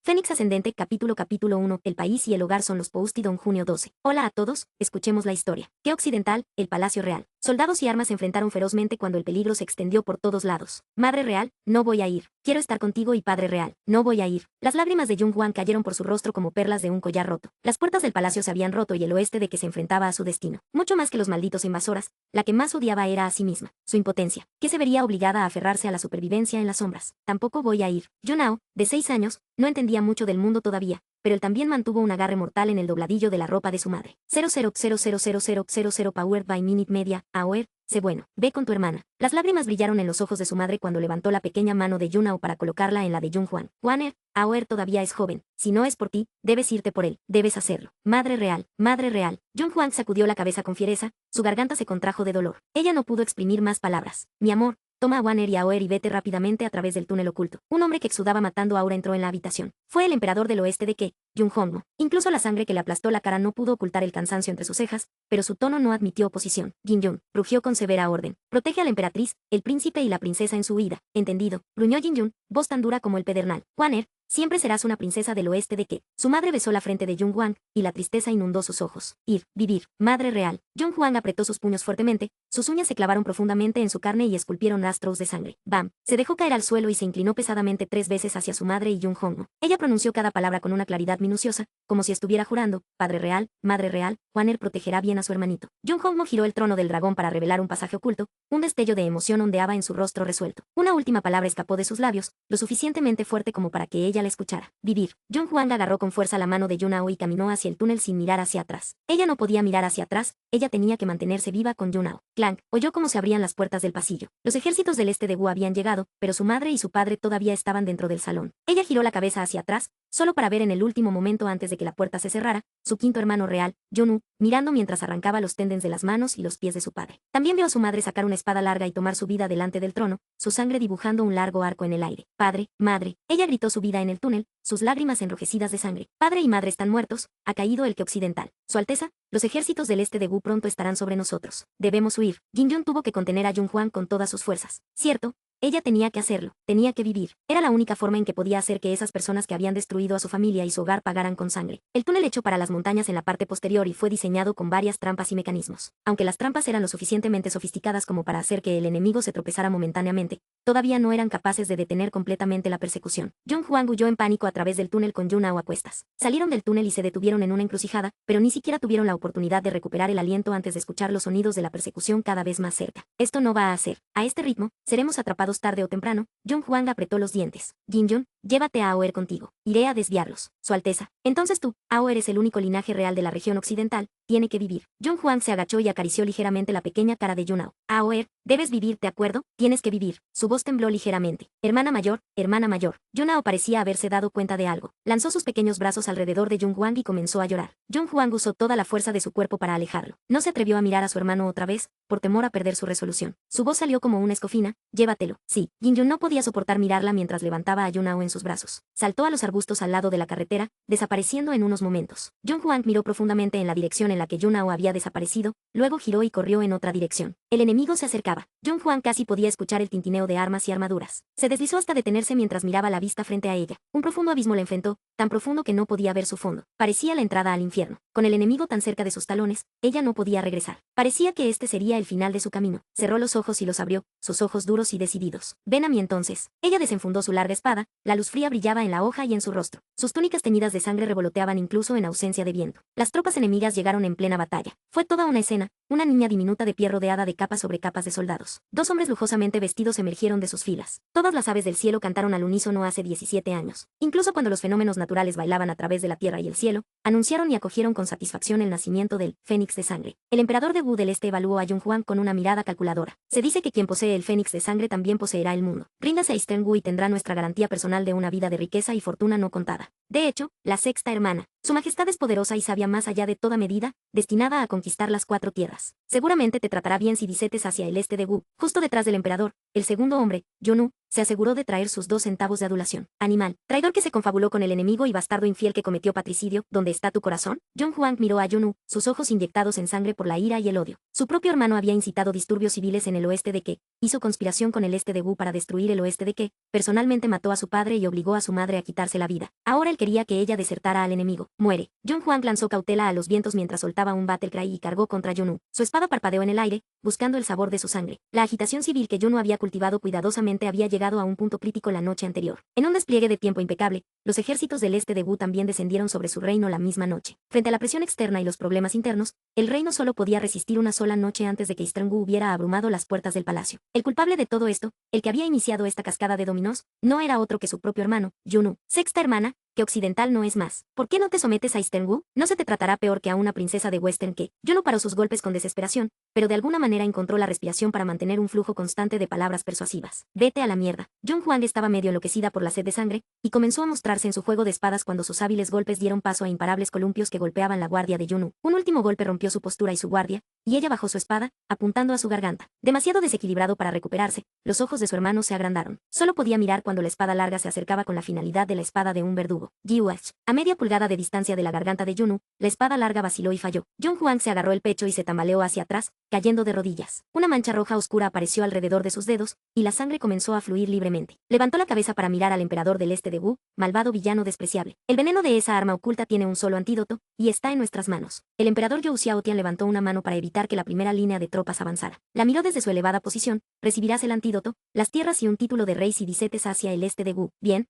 Fénix Ascendente, capítulo 1, el país y el hogar son los Poustidon, junio 12. Hola a todos, escuchemos la historia. Que Occidental, el Palacio Real. Soldados y armas se enfrentaron ferozmente cuando el peligro se extendió por todos lados. Madre Real, no voy a ir. Quiero estar contigo y Padre Real, no voy a ir. Las lágrimas de Jung Hwan cayeron por su rostro como perlas de un collar roto. Las puertas del palacio se habían roto y el oeste de que se enfrentaba a su destino. Mucho más que los malditos invasoras, la que más odiaba era a sí misma, su impotencia, que se vería obligada a aferrarse a la supervivencia en las sombras. Tampoco voy a ir. Yunao, de 6 años, no entendía mucho del mundo todavía, pero él también mantuvo un agarre mortal en el dobladillo de la ropa de su madre. 00000000 Powered by Minute Media, AOR, sé bueno, ve con tu hermana. Las lágrimas brillaron en los ojos de su madre cuando levantó la pequeña mano de Yunao para colocarla en la de Jung Hwan. Wanner, AOR todavía es joven, si no es por ti, debes irte por él, debes hacerlo. Madre real, madre real. Jung Hwan sacudió la cabeza con fiereza, su garganta se contrajo de dolor. Ella no pudo exprimir más palabras. Mi amor, toma a Wanner y a Aoer y vete rápidamente a través del túnel oculto. Un hombre que exudaba matando aura entró en la habitación. Fue el emperador del oeste de Ke, Jung Hongmo. Incluso la sangre que le aplastó la cara no pudo ocultar el cansancio entre sus cejas, pero su tono no admitió oposición. Jin Yun rugió con severa orden. Protege a la emperatriz, el príncipe y la princesa en su huida. Entendido, gruñó Jin Yun, voz tan dura como el pedernal. Wanner, siempre serás una princesa del oeste de Ke. Su madre besó la frente de Jung Hwan, y la tristeza inundó sus ojos. Ir, vivir, madre real. Jung Hwan apretó sus puños fuertemente, sus uñas se clavaron profundamente en su carne y esculpieron rastros de sangre. Bam. Se dejó caer al suelo y se inclinó pesadamente 3 veces hacia su madre y Jung Hongmo. Ella pronunció cada palabra con una claridad minuciosa, como si estuviera jurando, Padre real, Madre real, Wanner protegerá bien a su hermanito. Jung Hongmo giró el trono del dragón para revelar un pasaje oculto, un destello de emoción ondeaba en su rostro resuelto. Una última palabra escapó de sus labios, lo suficientemente fuerte como para que ella la escuchara. Vivir. Jung Hwan agarró con fuerza la mano de Yunao y caminó hacia el túnel sin mirar hacia atrás. Ella no podía mirar hacia atrás, ella tenía que mantenerse viva con Yunao. Clank, oyó cómo se abrían las puertas del pasillo. Los ejércitos del este de Wu habían llegado, pero su madre y su padre todavía estaban dentro del salón. Ella giró la cabeza hacia atrás, solo para ver en el último momento antes de que la puerta se cerrara, su quinto hermano real, Yonu, mirando mientras arrancaba los tendens de las manos y los pies de su padre. También vio a su madre sacar una espada larga y tomar su vida delante del trono, su sangre dibujando un largo arco en el aire. Padre, madre, ella gritó su vida en el túnel, sus lágrimas enrojecidas de sangre. Padre y madre están muertos, ha caído el que occidental. Su Alteza, los ejércitos del este de Wu pronto estarán sobre nosotros. Debemos huir. Jin Yun tuvo que contener a Jung Hwan con todas sus fuerzas. Cierto. Ella tenía que hacerlo, tenía que vivir. Era la única forma en que podía hacer que esas personas que habían destruido a su familia y su hogar pagaran con sangre. El túnel echó para las montañas en la parte posterior y fue diseñado con varias trampas y mecanismos. Aunque las trampas eran lo suficientemente sofisticadas como para hacer que el enemigo se tropezara momentáneamente, todavía no eran capaces de detener completamente la persecución. Jung Hwan huyó en pánico a través del túnel con Yunao a cuestas. Salieron del túnel y se detuvieron en una encrucijada, pero ni siquiera tuvieron la oportunidad de recuperar el aliento antes de escuchar los sonidos de la persecución cada vez más cerca. Esto no va a hacer. A este ritmo, seremos atrapados tarde o temprano. Jung Hwan apretó los dientes. Jin Yun, llévate a Aoer contigo. Iré a desviarlos. Su Alteza. Entonces tú, Aoer es el único linaje real de la región occidental, tiene que vivir. Jung Hwan se agachó y acarició ligeramente la pequeña cara de Yunao. Aoer, debes vivir, ¿de acuerdo? Tienes que vivir. Su voz tembló ligeramente. Hermana mayor, hermana mayor. Yunao parecía haberse dado cuenta de algo. Lanzó sus pequeños brazos alrededor de Jung Hwan y comenzó a llorar. Jung Hwan usó toda la fuerza de su cuerpo para alejarlo. No se atrevió a mirar a su hermano otra vez, por temor a perder su resolución. Su voz salió como una escofina, llévatelo. Sí. Jin Yun no podía soportar mirarla mientras levantaba a Yunao en sus brazos. Saltó a los arbustos al lado de la carretera, desapareciendo en unos momentos. Jung Hwan miró profundamente en la dirección en la que Yunao había desaparecido, luego giró y corrió en otra dirección. El enemigo se acercaba. Jung Hwan casi podía escuchar el tintineo de armas y armaduras. Se deslizó hasta detenerse mientras miraba la vista frente a ella. Un profundo abismo la enfrentó, tan profundo que no podía ver su fondo. Parecía la entrada al infierno. Con el enemigo tan cerca de sus talones, ella no podía regresar. Parecía que este sería el final de su camino. Cerró los ojos y los abrió, sus ojos duros y decididos. Ven a mí entonces. Ella desenfundó su larga espada, la luz fría brillaba en la hoja y en su rostro. Sus túnicas teñidas de sangre revoloteaban incluso en ausencia de viento. Las tropas enemigas llegaron en plena batalla. Fue toda una escena, una niña diminuta de pie rodeada de capas sobre capas de soldados. 2 hombres lujosamente vestidos emergieron de sus filas. Todas las aves del cielo cantaron al unísono hace 17 años. Incluso cuando los fenómenos naturales bailaban a través de la tierra y el cielo, anunciaron y acogieron con satisfacción el nacimiento del Fénix de Sangre. El emperador de Wu del Este evaluó a Jung Hwan con una mirada calculadora. Se dice que quien posee el Fénix de Sangre también poseerá el mundo. Ríndase a Eastern Wu y tendrá nuestra garantía personal de una vida de riqueza y fortuna no contada. De hecho, la sexta hermana, Su majestad es poderosa y sabia más allá de toda medida, destinada a conquistar las 4 tierras. Seguramente te tratará bien si disetes hacia el este de Wu. Justo detrás del emperador, el segundo hombre, Yonu, se aseguró de traer sus 2 centavos de adulación. Animal, traidor que se confabuló con el enemigo y bastardo infiel que cometió patricidio, ¿dónde está tu corazón? John Huang miró a Yonu, sus ojos inyectados en sangre por la ira y el odio. Su propio hermano había incitado disturbios civiles en el oeste de Ke, hizo conspiración con el este de Wu para destruir el oeste de Ke, personalmente mató a su padre y obligó a su madre a quitarse la vida. Ahora él quería que ella desertara al enemigo. Muere. John Huang lanzó cautela a los vientos mientras soltaba un battle cry y cargó contra Yonu. Su espada parpadeó en el aire, buscando el sabor de su sangre. La agitación civil que Yonu había cultivado cuidadosamente había llegado a un punto crítico la noche anterior. En un despliegue de tiempo impecable, los ejércitos del este de Wu también descendieron sobre su reino la misma noche. Frente a la presión externa y los problemas internos, el reino solo podía resistir una sola noche antes de que Eastern Wu hubiera abrumado las puertas del palacio. El culpable de todo esto, el que había iniciado esta cascada de dominós, no era otro que su propio hermano, Yonu. Sexta hermana, que occidental no es más. ¿Por qué no te sometes a Eastern Wu? No se te tratará peor que a una princesa de Western Ke. Yonu paró sus golpes con desesperación, pero de alguna manera encontró la respiración para mantener un flujo constante de palabras persuasivas. Vete a la mierda. John Huang estaba medio enloquecida por la sed de sangre, y comenzó a mostrarse en su juego de espadas cuando sus hábiles golpes dieron paso a imparables columpios que golpeaban la guardia de Yonu. Un último golpe rompió su postura y su guardia, y ella bajó su espada, apuntando a su garganta. Demasiado desequilibrado para recuperarse, los ojos de su hermano se agrandaron. Solo podía mirar cuando la espada larga se acercaba con la finalidad de la espada de un verdugo. Jiuach. A media pulgada de distancia de la garganta de Yonu, la espada larga vaciló y falló. John Huang se agarró el pecho y se tambaleó hacia atrás, cayendo de rodillas. Una mancha roja oscura apareció alrededor de sus dedos, y la sangre comenzó a fluir libremente. Levantó la cabeza para mirar al emperador del este de Wu, malvado villano despreciable. El veneno de esa arma oculta tiene un solo antídoto, y está en nuestras manos. El emperador Zhou Xiaotian levantó una mano para evitar que la primera línea de tropas avanzara. La miró desde su elevada posición. Recibirás el antídoto, las tierras y un título de rey si disetes hacia el este de Wu. Bien.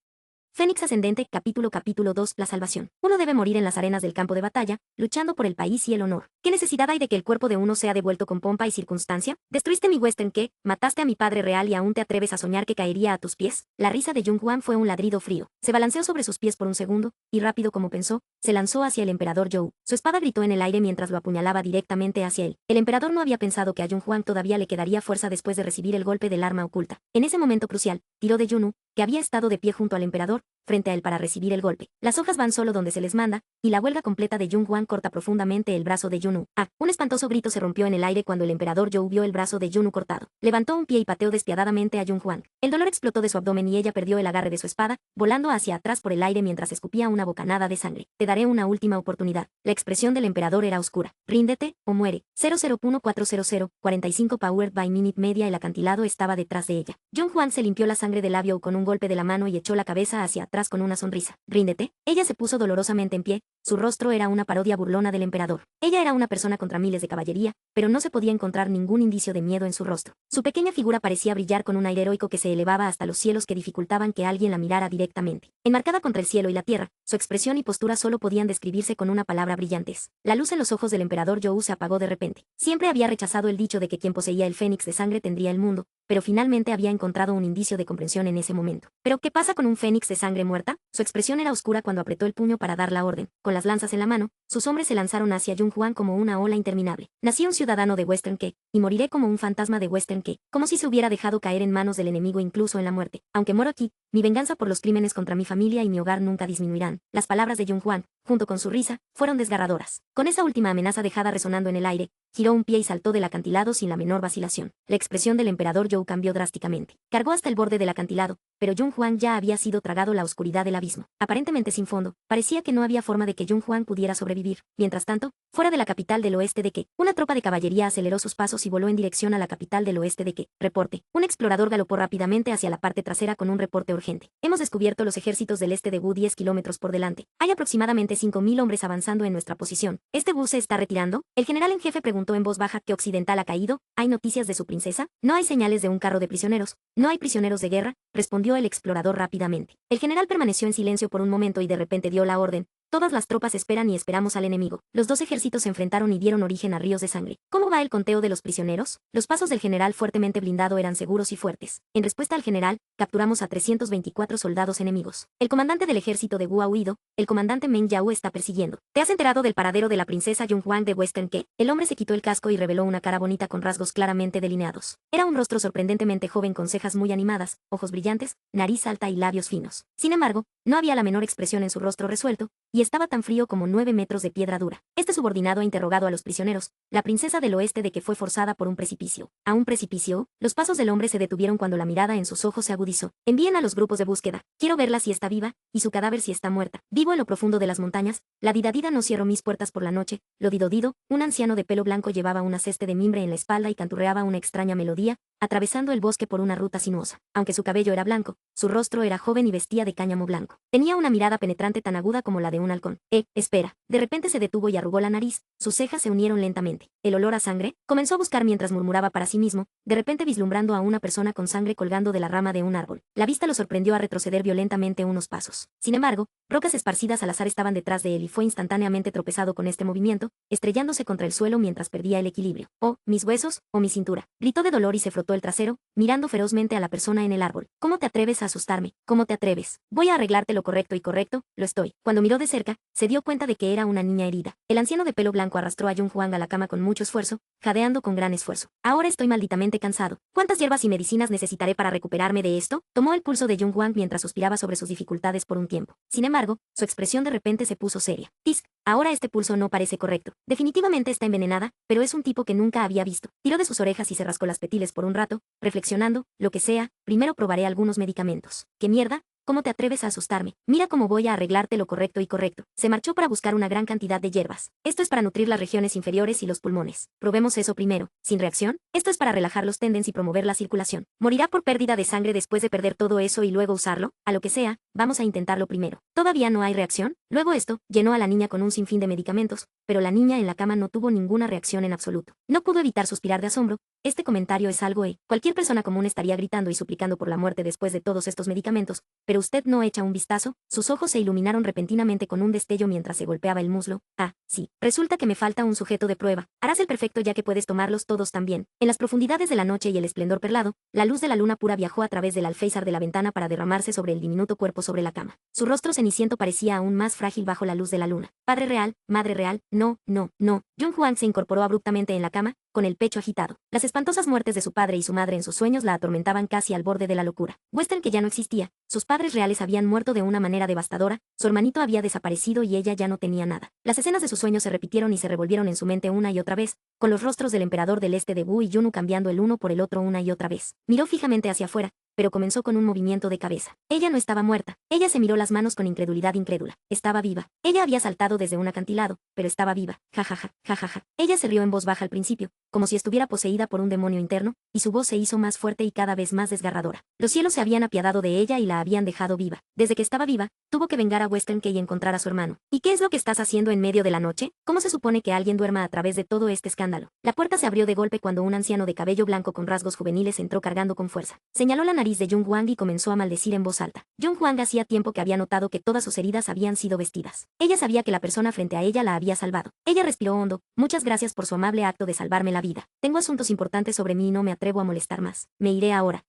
Fénix Ascendente, capítulo 2, la salvación. Uno debe morir en las arenas del campo de batalla, luchando por el país y el honor. ¿Qué necesidad hay de que el cuerpo de uno sea devuelto con pompa y circunstancia? ¿Destruiste mi Western Ke? ¿Mataste a mi padre real y aún te atreves a soñar que caería a tus pies? La risa de Jung Huan fue un ladrido frío. Se balanceó sobre sus pies por un segundo, y rápido como pensó, se lanzó hacia el emperador Zhou. Su espada gritó en el aire mientras lo apuñalaba directamente hacia él. El emperador no había pensado que a Jung Huan todavía le quedaría fuerza después de recibir el golpe del arma oculta. En ese momento crucial, tiró de Yunu, que había estado de pie junto al emperador, frente a él para recibir el golpe. Las hojas van solo donde se les manda, y la huelga completa de Jung Huan corta profundamente el brazo de Yunu. Un espantoso grito se rompió en el aire cuando el emperador Zhou vio el brazo de Yunu cortado. Levantó un pie y pateó despiadadamente a Jung Huan. El dolor explotó de su abdomen y ella perdió el agarre de su espada, volando hacia atrás por el aire mientras escupía una bocanada de sangre. Te daré una última oportunidad. La expresión del emperador era oscura. Ríndete, o muere. 001400, 45 Powered by Minute Media. El acantilado estaba detrás de ella. Jung Huan se limpió la sangre del labio con un golpe de la mano y echó la cabeza hacia atrás con una sonrisa. Ríndete. Ella se puso dolorosamente en pie. Su rostro era una parodia burlona del emperador. Ella era una persona contra miles de caballería, pero no se podía encontrar ningún indicio de miedo en su rostro. Su pequeña figura parecía brillar con un aire heroico que se elevaba hasta los cielos que dificultaban que alguien la mirara directamente. Enmarcada contra el cielo y la tierra, su expresión y postura solo podían describirse con una palabra: brillantes. La luz en los ojos del emperador Zhou se apagó de repente. Siempre había rechazado el dicho de que quien poseía el fénix de sangre tendría el mundo, pero finalmente había encontrado un indicio de comprensión en ese momento. ¿Pero qué pasa con un fénix de sangre muerta? Su expresión era oscura cuando apretó el puño para dar la orden. Con las lanzas en la mano, sus hombres se lanzaron hacia Jung Huan como una ola interminable. Nací un ciudadano de Western Ke, y moriré como un fantasma de Western Ke, como si se hubiera dejado caer en manos del enemigo incluso en la muerte. Aunque muero aquí, mi venganza por los crímenes contra mi familia y mi hogar nunca disminuirán. Las palabras de Jung Huan, junto con su risa, fueron desgarradoras. Con esa última amenaza dejada resonando en el aire, giró un pie y saltó del acantilado sin la menor vacilación. La expresión del emperador Zhou cambió drásticamente. Cargó hasta el borde del acantilado, pero Jung Huan ya había sido tragado la oscuridad del abismo. Aparentemente sin fondo, parecía que no había forma de que Jung Huan pudiera sobrevivir. Mientras tanto, fuera de la capital del oeste de Ke, una tropa de caballería aceleró sus pasos y voló en dirección a la capital del oeste de Ke. Reporte. Un explorador galopó rápidamente hacia la parte trasera con un reporte urgente. Hemos descubierto los ejércitos del este de Wu 10 kilómetros por delante. Hay aproximadamente 5.000 hombres avanzando en nuestra posición. ¿Este Wu se está retirando? El general en jefe preguntó en voz baja. ¿Qué occidental ha caído? ¿Hay noticias de su princesa? No hay señales de un carro de prisioneros. No hay prisioneros de guerra, respondió el explorador rápidamente. El general permaneció en silencio por un momento y de repente dio la orden. Todas las tropas esperan y esperamos al enemigo. Los dos ejércitos se enfrentaron y dieron origen a ríos de sangre. ¿Cómo va el conteo de los prisioneros? Los pasos del general fuertemente blindado eran seguros y fuertes. En respuesta al general, capturamos a 324 soldados enemigos. El comandante del ejército de Wu ha huido, el comandante Meng Yao está persiguiendo. ¿Te has enterado del paradero de la princesa Jung Huang de Western Ke? El hombre se quitó el casco y reveló una cara bonita con rasgos claramente delineados. Era un rostro sorprendentemente joven con cejas muy animadas, ojos brillantes, nariz alta y labios finos. Sin embargo, no había la menor expresión en su rostro resuelto, y estaba tan frío como 9 metros de piedra dura. Este subordinado ha interrogado a los prisioneros, la princesa del oeste de que fue forzada por un precipicio. ¿A un precipicio? Los pasos del hombre se detuvieron cuando la mirada en sus ojos se agudizó. Envíen a los grupos de búsqueda. Quiero verla si está viva, y su cadáver si está muerta. Vivo en lo profundo de las montañas, la didadida no cierro mis puertas por la noche, lo dido, un anciano de pelo blanco llevaba una ceste de mimbre en la espalda y canturreaba una extraña melodía, atravesando el bosque por una ruta sinuosa. Aunque su cabello era blanco, su rostro era joven y vestía de cáñamo blanco. Tenía una mirada penetrante tan aguda como la de un halcón. Espera. De repente se detuvo y arrugó la nariz, sus cejas se unieron lentamente. ¿El olor a sangre? Comenzó a buscar mientras murmuraba para sí mismo, de repente vislumbrando a una persona con sangre colgando de la rama de un árbol. La vista lo sorprendió a retroceder violentamente unos pasos. Sin embargo, rocas esparcidas al azar estaban detrás de él y fue instantáneamente tropezado con este movimiento, estrellándose contra el suelo mientras perdía el equilibrio. «Oh, mis huesos, o mi cintura», gritó de dolor y se frotó el trasero, mirando ferozmente a la persona en el árbol. «¿Cómo te atreves a asustarme? ¿Cómo te atreves? Voy a arreglarte lo correcto y correcto, lo estoy». Cuando miró de cerca, se dio cuenta de que era una niña herida. El anciano de pelo blanco arrastró a Jung Hwang a la cama con mucho esfuerzo, jadeando con gran esfuerzo. «Ahora estoy malditamente cansado. ¿Cuántas hierbas y medicinas necesitaré para recuperarme de esto?». Tomó el pulso de Jung Hwang mientras suspiraba sobre sus dificultades por un tiempo. Sin embargo, su expresión de repente se puso seria. «Tisk, ahora este pulso no parece correcto. Definitivamente está envenenada, pero es un tipo que nunca había visto». Tiró de sus orejas y se rascó las petiles por un rato, reflexionando, lo que sea, primero probaré algunos medicamentos. ¿Qué mierda? ¿Cómo te atreves a asustarme? Mira cómo voy a arreglarte lo correcto y correcto. Se marchó para buscar una gran cantidad de hierbas. Esto es para nutrir las regiones inferiores y los pulmones. Probemos eso primero. ¿Sin reacción? Esto es para relajar los tendens y promover la circulación. ¿Morirá por pérdida de sangre después de perder todo eso y luego usarlo? A lo que sea, vamos a intentarlo primero. ¿Todavía no hay reacción? Luego esto, llenó a la niña con un sinfín de medicamentos, pero la niña en la cama no tuvo ninguna reacción en absoluto. No pudo evitar suspirar de asombro. Este comentario es algo cualquier persona común estaría gritando y suplicando por la muerte después de todos estos medicamentos, pero usted no echa un vistazo. Sus ojos se iluminaron repentinamente con un destello mientras se golpeaba el muslo. Ah, sí. Resulta que me falta un sujeto de prueba. Harás el perfecto ya que puedes tomarlos todos también. En las profundidades de la noche y el esplendor perlado, la luz de la luna pura viajó a través del alféizar de la ventana para derramarse sobre el diminuto cuerpo sobre la cama. Su rostro ceniciento parecía aún más frágil bajo la luz de la luna. Padre real, madre real, no, no, no. Jung Hwang se incorporó abruptamente en la cama, con el pecho agitado. Las espantosas muertes de su padre y su madre en sus sueños la atormentaban casi al borde de la locura. Western que ya no existía, sus padres reales habían muerto de una manera devastadora, su hermanito había desaparecido y ella ya no tenía nada. Las escenas de sus sueños se repitieron y se revolvieron en su mente una y otra vez, con los rostros del emperador del este de Wu y Yunu cambiando el uno por el otro una y otra vez. Miró fijamente hacia afuera, pero comenzó con un movimiento de cabeza. Ella no estaba muerta. Ella se miró las manos con incredulidad incrédula. Estaba viva. Ella había saltado desde un acantilado, pero estaba viva. Jajaja, jajaja. Ella se rió en voz baja al principio, como si estuviera poseída por un demonio interno, y su voz se hizo más fuerte y cada vez más desgarradora. Los cielos se habían apiadado de ella y la habían dejado viva. Desde que estaba viva, tuvo que vengar a Western Key y encontrar a su hermano. ¿Y qué es lo que estás haciendo en medio de la noche? ¿Cómo se supone que alguien duerma a través de todo este escándalo? La puerta se abrió de golpe cuando un anciano de cabello blanco con rasgos juveniles entró cargando con fuerza. Señaló la nariz de Jung Hwang y comenzó a maldecir en voz alta. Jung Hwang hacía tiempo que había notado que todas sus heridas habían sido vestidas. Ella sabía que la persona frente a ella la había salvado. Ella respiró hondo. Muchas gracias por su amable acto de salvarme la vida. Tengo asuntos importantes sobre mí y no me atrevo a molestar más. Me iré ahora.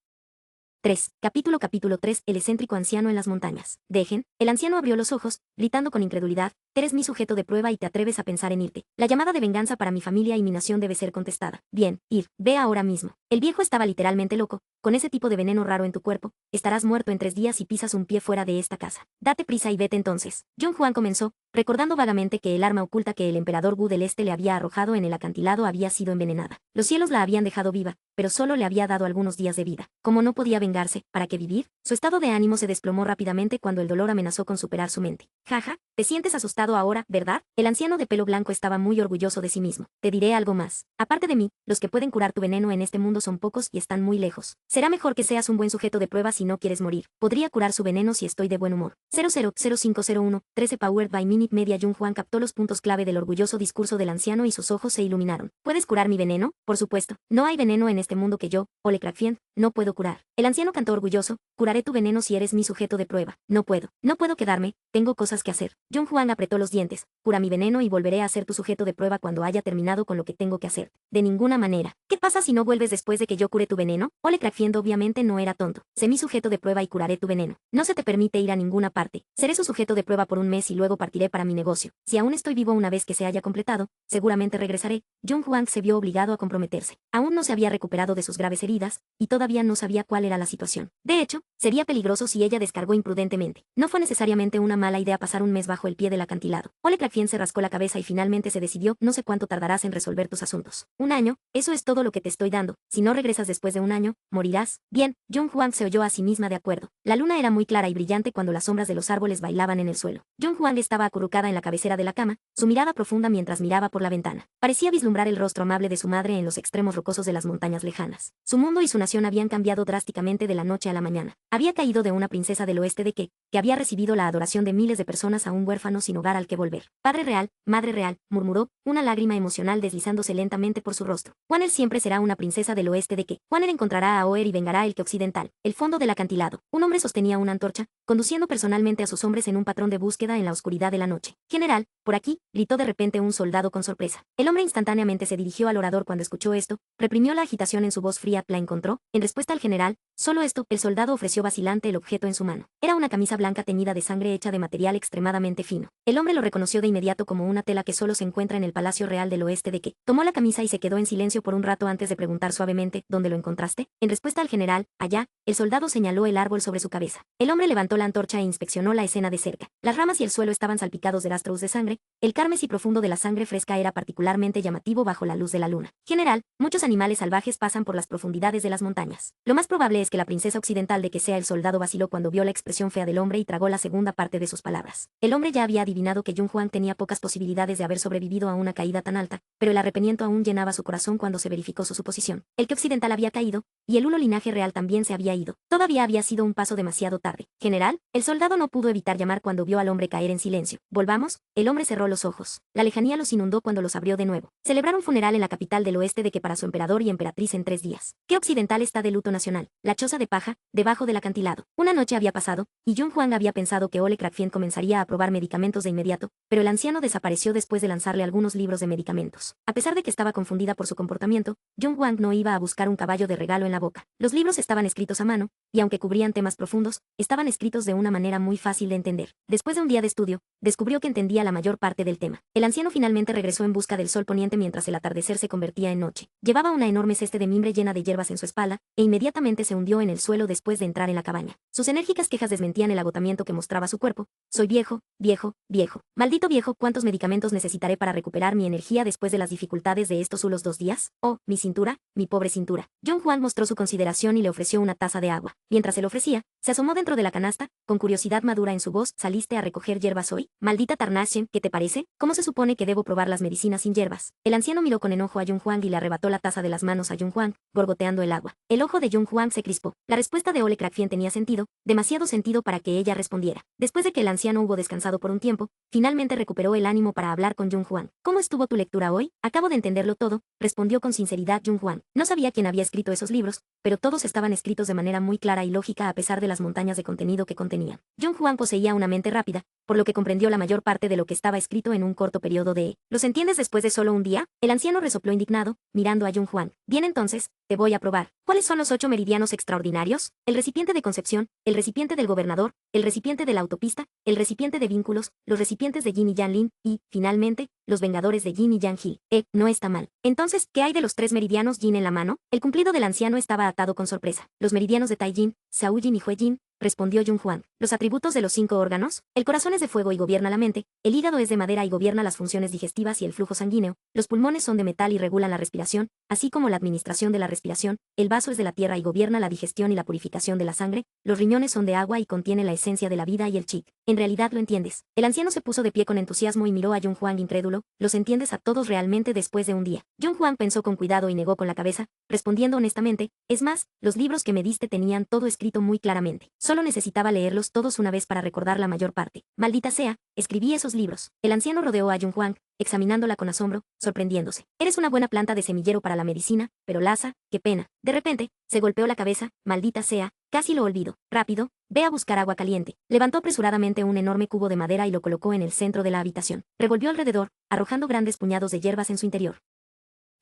3. Capítulo 3. El excéntrico anciano en las montañas. Dejen. El anciano abrió los ojos, gritando con incredulidad. Eres mi sujeto de prueba y te atreves a pensar en irte. La llamada de venganza para mi familia y mi nación debe ser contestada. Bien, ir. Ve ahora mismo. El viejo estaba literalmente loco. Con ese tipo de veneno raro en tu cuerpo, estarás muerto en 3 días si pisas un pie fuera de esta casa. Date prisa y vete entonces. Jung Hwang comenzó, recordando vagamente que el arma oculta que el emperador Wu del Este le había arrojado en el acantilado había sido envenenada. Los cielos la habían dejado viva, pero solo le había dado algunos días de vida. Como no podía vengarse, ¿para qué vivir? Su estado de ánimo se desplomó rápidamente cuando el dolor amenazó con superar su mente. Jaja, te sientes asustado ahora, ¿verdad? El anciano de pelo blanco estaba muy orgulloso de sí mismo. Te diré algo más. Aparte de mí, los que pueden curar tu veneno en este mundo son pocos y están muy lejos. Será mejor que seas un buen sujeto de prueba si no quieres morir. Podría curar su veneno si estoy de buen humor. 000501, 13 Powered by Minute Media. Jung Hwang captó los puntos clave del orgulloso discurso del anciano y sus ojos se iluminaron. ¿Puedes curar mi veneno? Por supuesto. No hay veneno en este mundo que yo, Ole Crackfiend, no puedo curar. El anciano cantó orgulloso. Curaré tu veneno si eres mi sujeto de prueba. No puedo. No puedo quedarme. Tengo cosas que hacer. Jung Hwang apretó apretó los dientes. Cura mi veneno y volveré a ser tu sujeto de prueba cuando haya terminado con lo que tengo que hacer. De ninguna manera. ¿Qué pasa si no vuelves después de que yo cure tu veneno? Ole Crackfiend obviamente no era tonto. Sé mi sujeto de prueba y curaré tu veneno. No se te permite ir a ninguna parte. Seré su sujeto de prueba por un mes y luego partiré para mi negocio. Si aún estoy vivo una vez que se haya completado, seguramente regresaré. Jung Hwang se vio obligado a comprometerse. Aún no se había recuperado de sus graves heridas, y todavía no sabía cuál era la situación. De hecho, sería peligroso si ella descargó imprudentemente. No fue necesariamente una mala idea pasar un mes bajo el pie del acantilado. Ole Crackfiend se rascó la cabeza y finalmente se decidió: no sé cuánto tardarás en resolver tus asuntos. Un año, eso es todo lo que te estoy dando. Si no regresas después de un año, morirás. Bien, Jung Hwang se oyó a sí misma de acuerdo. La luna era muy clara y brillante cuando las sombras de los árboles bailaban en el suelo. Jung Hwang estaba acurrucada en la cabecera de la cama, su mirada profunda mientras miraba por la ventana. Parecía vislumbrar el rostro amable de su madre en los extremos rocosos de las montañas lejanas. Su mundo y su nación habían cambiado drásticamente de la noche a la mañana. Había caído de una princesa del oeste de que había recibido la adoración de miles de personas, a un huérfano sin hogar al que volver. Padre real, madre real, murmuró, una lágrima emocional deslizándose lentamente por su rostro. Juaner siempre será una princesa del oeste de que. Juaner encontrará a Oer y vengará el que occidental. El fondo del acantilado. Un hombre sostenía una antorcha, conduciendo personalmente a sus hombres en un patrón de búsqueda en la oscuridad de la noche. General, por aquí, gritó de repente un soldado con sorpresa. El hombre instantáneamente se dirigió al orador cuando escuchó esto, reprimió la agitación en su voz fría. La encontró. En respuesta al general, solo esto, el soldado ofreció vacilante el objeto en su mano. Era una camisa blanca teñida de sangre hecha de material extremadamente fino. El hombre lo reconoció de inmediato como una tela que solo se encuentra en el Palacio Real del Oeste de que. Tomó la camisa y se quedó en silencio por un rato antes de preguntar suavemente: ¿dónde lo encontraste? En respuesta al general, allá, el soldado señaló el árbol sobre su cabeza. El hombre levantó la antorcha e inspeccionó la escena de cerca. Las ramas y el suelo estaban salpicados de rastros de sangre. El carmesí profundo de la sangre fresca era particularmente llamativo bajo la luz de la luna. General, muchos animales salvajes pasan por las profundidades de las montañas. Lo más probable es que la princesa occidental de que sea el soldado vaciló cuando vio la expresión fea del hombre y tragó la segunda parte de sus palabras. El hombre ya había adivinado que Jung Hwang tenía pocas posibilidades de haber sobrevivido a una caída tan alta, pero el arrepentimiento aún llenaba su corazón cuando se verificó su suposición. El que occidental había caído, y el uno linaje real también se había ido. Todavía había sido un paso demasiado tarde. General, el soldado no pudo evitar llamar cuando vio al hombre caer en silencio. ¿Volvamos? El hombre cerró los ojos. La lejanía los inundó cuando los abrió de nuevo. Celebraron funeral en la capital del oeste de que para su emperador y emperatriz en 3 días. ¿Qué occidental está de luto nacional? La choza de paja, debajo del acantilado. Una noche había pasado, y Jung Hwang había pensado que Ole Crackfiend comenzaría a probar medicamentos de inmediato, pero el anciano desapareció después de lanzarle algunos libros de medicamentos. A pesar de que estaba confundida por su comportamiento, Jung Hwang no iba a buscar un caballo de regalo en la boca. Los libros estaban escritos a mano, y aunque cubrían temas profundos, estaban escritos de una manera muy fácil de entender. Después de un día de estudio, descubrió que entendía la mayor parte del tema. El anciano finalmente regresó en busca del sol poniente mientras el atardecer se convertía en noche. Llevaba una enorme ceste de mimbre llena de hierbas en su espalda, e inmediatamente se hundió en el suelo después de entrar en la cabaña. Sus enérgicas quejas desmentían el agotamiento que mostraba su cuerpo. Soy viejo, viejo, viejo. Maldito viejo, ¿cuántos medicamentos necesitaré para recuperar mi energía después de las dificultades de estos ulos 2 días? Oh, mi cintura, mi pobre cintura. Jung Hwang mostró su consideración y le ofreció una taza de agua. Mientras se lo ofrecía, se asomó dentro de la canasta, con curiosidad madura en su voz: ¿saliste a recoger hierbas hoy? Maldita Tarnashen, ¿qué te parece? ¿Cómo se supone que debo probar las medicinas sin hierbas? El anciano miró con enojo a Jung Hwang y le arrebató la taza de las manos a Jung Hwang, gorgoteando el agua. El ojo de Jung Hwang se crispó. La respuesta de Ole Crackfiend tenía sentido, demasiado sentido para que ella respondiera. Después de que el anciano hubo descansado por un tiempo, finalmente recuperó el ánimo para hablar con Jung Hwang. ¿Cómo estuvo tu lectura hoy? Acabo de entenderlo todo, respondió con sinceridad Jung Hwang. No sabía quién había escrito esos libros, pero todos estaban escritos de manera muy clara y lógica a pesar de las montañas de contenido que contenían. Jung Hwang poseía una mente rápida, por lo que comprendió la mayor parte de lo que estaba escrito en un corto periodo de. ¿Los entiendes después de solo un día? El anciano resopló indignado, mirando a Jung Hwang. Bien, entonces, te voy a probar. ¿Cuáles son los 8 meridianos extraordinarios? El recipiente de concepción, el recipiente del gobernador, el recipiente de la autopista, el recipiente de vínculos, los recipientes de Yin y Yang Lin, y, finalmente, los vengadores de Yin y Yang Hil. No está mal. Entonces, ¿qué hay de los 3 meridianos Yin en la mano? El cumplido del anciano estaba atado con sorpresa. Los meridianos de Tai Yin, Shao Yin y Hue Yin, respondió Jung Hwang. Los atributos de los 5 órganos: el corazón es de fuego y gobierna la mente, el hígado es de madera y gobierna las funciones digestivas y el flujo sanguíneo, los pulmones son de metal y regulan la respiración, así como la administración de la respiración, el vaso es de la tierra y gobierna la digestión y la purificación de la sangre, los riñones son de agua y contienen la esencia de la vida y el chi. ¿En realidad lo entiendes? El anciano se puso de pie con entusiasmo y miró a Jung Hwang incrédulo. ¿Los entiendes a todos realmente después de un día? Jung Hwang pensó con cuidado y negó con la cabeza, respondiendo honestamente: es más, los libros que me diste tenían todo escrito muy claramente. Solo necesitaba leerlos todos una vez para recordar la mayor parte. Maldita sea, escribí esos libros. El anciano rodeó a Jung Hwang, examinándola con asombro, sorprendiéndose. Eres una buena planta de semillero para la medicina, pero Lhasa, qué pena. De repente, se golpeó la cabeza. Maldita sea, casi lo olvido. Rápido, Ve a buscar agua caliente. Levantó apresuradamente un enorme cubo de madera y lo colocó en el centro de la habitación. Revolvió alrededor, arrojando grandes puñados de hierbas en su interior.